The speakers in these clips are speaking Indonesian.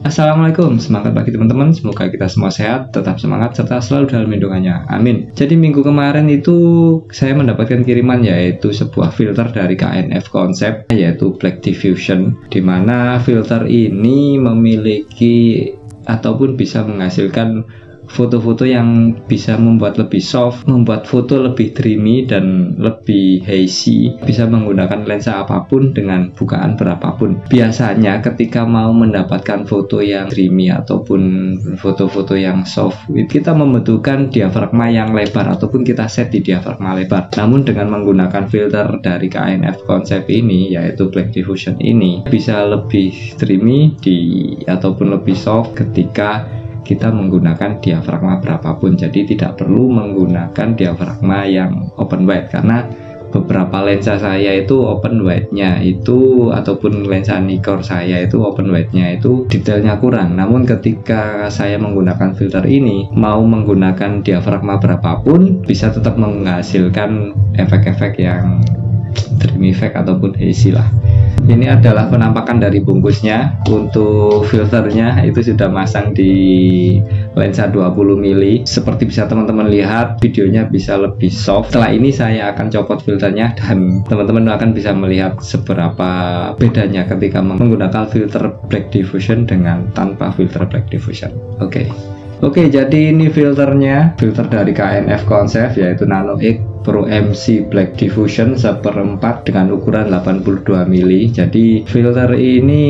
Assalamualaikum, semangat bagi teman-teman. Semoga kita semua sehat, tetap semangat, serta selalu dalam lindungannya. Amin. Jadi minggu kemarin itu saya mendapatkan kiriman, yaitu sebuah filter dari KNF Concept, yaitu Black Diffusion, dimana filter ini memiliki ataupun bisa menghasilkan foto-foto yang bisa membuat lebih soft, membuat foto lebih dreamy dan lebih hazy, bisa menggunakan lensa apapun dengan bukaan berapapun. Biasanya ketika mau mendapatkan foto yang dreamy ataupun foto-foto yang soft, kita membutuhkan diafragma yang lebar ataupun kita set di diafragma lebar. Namun dengan menggunakan filter dari KNF Concept ini, yaitu Black Diffusion ini, bisa lebih dreamy ataupun lebih soft ketika kita menggunakan diafragma berapapun. Jadi tidak perlu menggunakan diafragma yang open wide, karena beberapa lensa saya itu open wide-nya itu ataupun lensa Nikkor saya itu open wide-nya itu detailnya kurang. Namun ketika saya menggunakan filter ini, mau menggunakan diafragma berapapun bisa tetap menghasilkan efek-efek yang dreamy effect ataupun hazy lah. Ini adalah penampakan dari bungkusnya. Untuk filternya itu sudah masang di lensa 20 mili. Seperti bisa teman-teman lihat, videonya bisa lebih soft. Setelah ini saya akan copot filternya dan teman-teman akan bisa melihat seberapa bedanya ketika menggunakan filter Black Diffusion dengan tanpa filter Black Diffusion. Oke, jadi ini filternya, filter dari KNF Concept, yaitu Nano X Pro MC Black Diffusion 1/4 dengan ukuran 82 mili. Jadi filter ini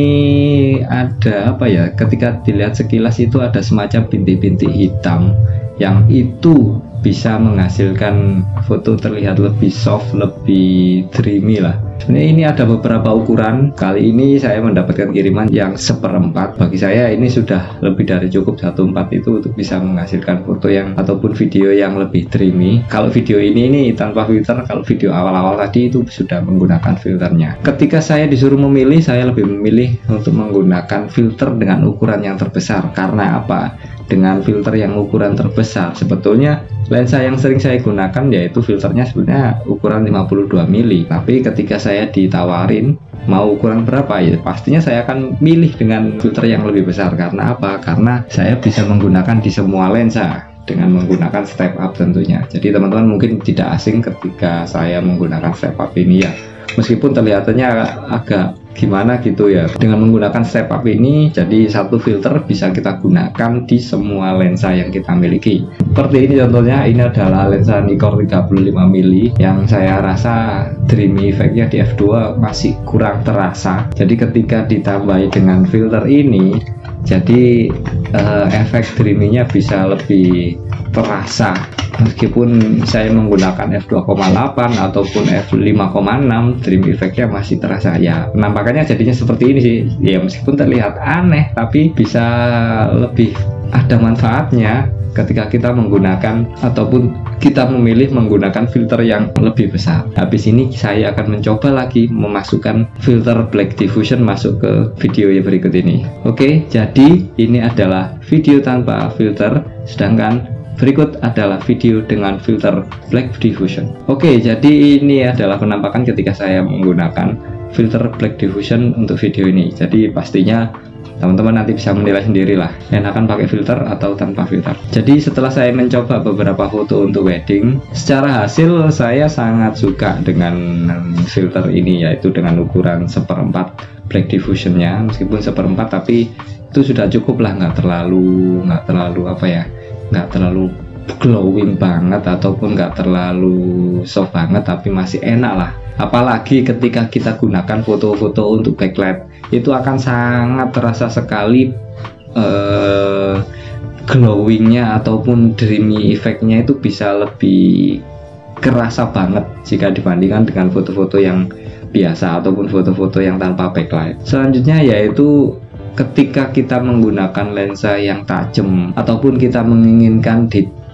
ada apa ya, ketika dilihat sekilas itu ada semacam bintik-bintik hitam yang itu bisa menghasilkan foto terlihat lebih soft, lebih dreamy lah. Sebenarnya ini ada beberapa ukuran. Kali ini saya mendapatkan kiriman yang 1/4. Bagi saya ini sudah lebih dari cukup. 1/4 itu untuk bisa menghasilkan foto yang ataupun video yang lebih dreamy. Kalau video ini tanpa filter, kalau video awal-awal tadi itu sudah menggunakan filternya. Ketika saya disuruh memilih, saya lebih memilih untuk menggunakan filter dengan ukuran yang terbesar. Karena apa? Dengan filter yang ukuran terbesar, sebetulnya lensa yang sering saya gunakan yaitu filternya sebenarnya ukuran 52 mili. Tapi ketika saya ditawarin mau ukuran berapa, ya pastinya saya akan milih dengan filter yang lebih besar. Karena apa? Karena saya bisa menggunakan di semua lensa dengan menggunakan step up tentunya. Jadi teman-teman mungkin tidak asing ketika saya menggunakan step up ini ya. Meskipun kelihatannya agak gimana gitu ya, dengan menggunakan step up ini, jadi satu filter bisa kita gunakan di semua lensa yang kita miliki. Seperti ini contohnya, ini adalah lensa Nikkor 35 mili yang saya rasa dreamy effect-nya di f2 masih kurang terasa. Jadi ketika ditambahi dengan filter ini, jadi efek dreamy-nya bisa lebih terasa. Meskipun saya menggunakan f2,8 ataupun f5,6, dreamy effect-nya masih terasa. Ya, penampakannya jadinya seperti ini sih. Ya, meskipun terlihat aneh, tapi bisa lebih ada manfaatnya ketika kita menggunakan ataupun kita memilih menggunakan filter yang lebih besar. Habis ini saya akan mencoba lagi memasukkan filter Black Diffusion masuk ke video yang berikut ini. Oke, jadi ini adalah video tanpa filter, sedangkan berikut adalah video dengan filter Black Diffusion. Oke, jadi ini adalah penampakan ketika saya menggunakan filter Black Diffusion untuk video ini. Jadi pastinya teman-teman nanti bisa menilai sendiri lah, enakan pakai filter atau tanpa filter. Jadi setelah saya mencoba beberapa foto untuk wedding, secara hasil saya sangat suka dengan filter ini, yaitu dengan ukuran 1/4 Black Diffusionnya. Meskipun 1/4 tapi itu sudah cukup lah, nggak terlalu apa ya, nggak terlalu glowing banget ataupun nggak terlalu soft banget, tapi masih enak lah. Apalagi ketika kita gunakan foto-foto untuk backlight, itu akan sangat terasa sekali glowingnya ataupun dreamy effect-nya itu bisa lebih kerasa banget jika dibandingkan dengan foto-foto yang biasa ataupun foto-foto yang tanpa backlight. Selanjutnya yaitu ketika kita menggunakan lensa yang tajam ataupun kita menginginkan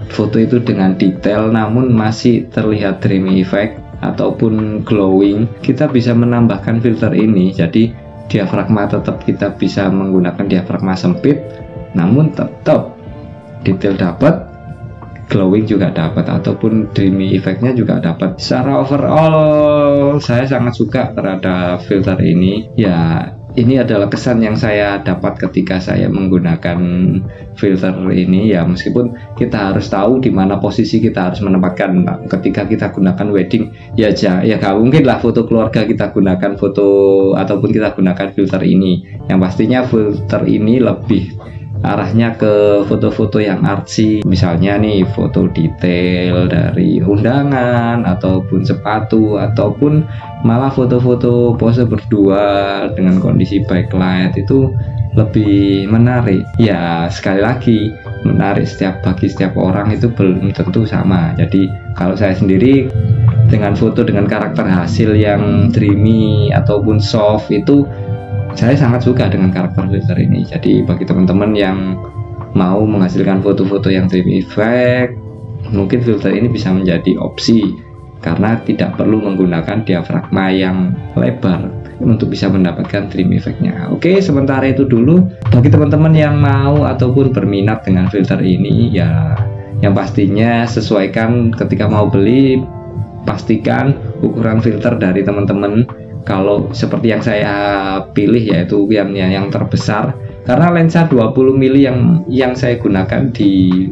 foto itu dengan detail namun masih terlihat dreamy effect ataupun glowing, kita bisa menambahkan filter ini. Jadi diafragma tetap kita bisa menggunakan diafragma sempit, namun tetap detail dapat, glowing juga dapat, ataupun dreamy effect-nya juga dapat. Secara overall saya sangat suka terhadap filter ini. Ya ini adalah kesan yang saya dapat ketika saya menggunakan filter ini ya, meskipun kita harus tahu di mana posisi kita harus menempatkan ketika kita gunakan wedding ya gak mungkin lah foto keluarga kita gunakan foto ataupun kita gunakan filter ini. Yang pastinya filter ini lebih arahnya ke foto-foto yang artsy, misalnya nih foto detail dari undangan ataupun sepatu, ataupun malah foto-foto pose berdua dengan kondisi backlight, itu lebih menarik. Ya sekali lagi, menarik bagi setiap orang itu belum tentu sama. Jadi kalau saya sendiri dengan foto dengan karakter hasil yang dreamy ataupun soft, itu saya sangat suka dengan karakter filter ini. Jadi bagi teman-teman yang mau menghasilkan foto-foto yang dream effect, mungkin filter ini bisa menjadi opsi karena tidak perlu menggunakan diafragma yang lebar untuk bisa mendapatkan dream effect-nya. Oke, sementara itu dulu. Bagi teman-teman yang mau ataupun berminat dengan filter ini, ya yang pastinya sesuaikan ketika mau beli, pastikan ukuran filter dari teman-teman. Kalau seperti yang saya pilih yaitu yang terbesar, karena lensa 20 mili yang saya gunakan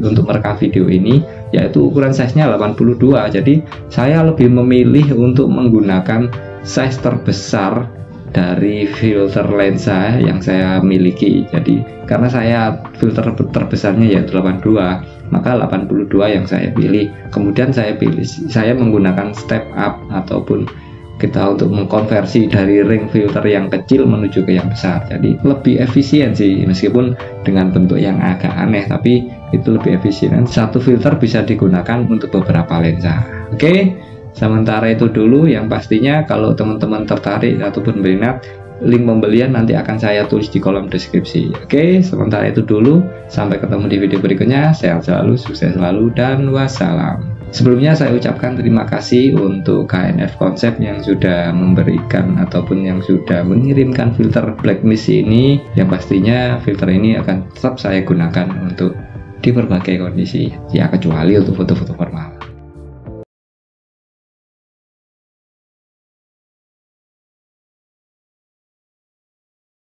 untuk merekam video ini yaitu ukuran size-nya 82. Jadi saya lebih memilih untuk menggunakan size terbesar dari filter lensa yang saya miliki. Jadi karena saya filter terbesarnya yaitu 82, maka 82 yang saya pilih. Kemudian saya menggunakan step up ataupun kita untuk mengkonversi dari ring filter yang kecil menuju ke yang besar. Jadi lebih efisien sih, meskipun dengan bentuk yang agak aneh, tapi itu lebih efisien. Satu filter bisa digunakan untuk beberapa lensa. Oke, sementara itu dulu. Yang pastinya kalau teman-teman tertarik ataupun berminat, link pembelian nanti akan saya tulis di kolom deskripsi. Oke, sementara itu dulu. Sampai ketemu di video berikutnya. Sehat selalu, sukses selalu, dan wassalam. Sebelumnya saya ucapkan terima kasih untuk KNF Concept yang sudah memberikan ataupun yang sudah mengirimkan filter Black Mist ini. Yang pastinya filter ini akan tetap saya gunakan untuk di berbagai kondisi, ya kecuali untuk foto-foto formal.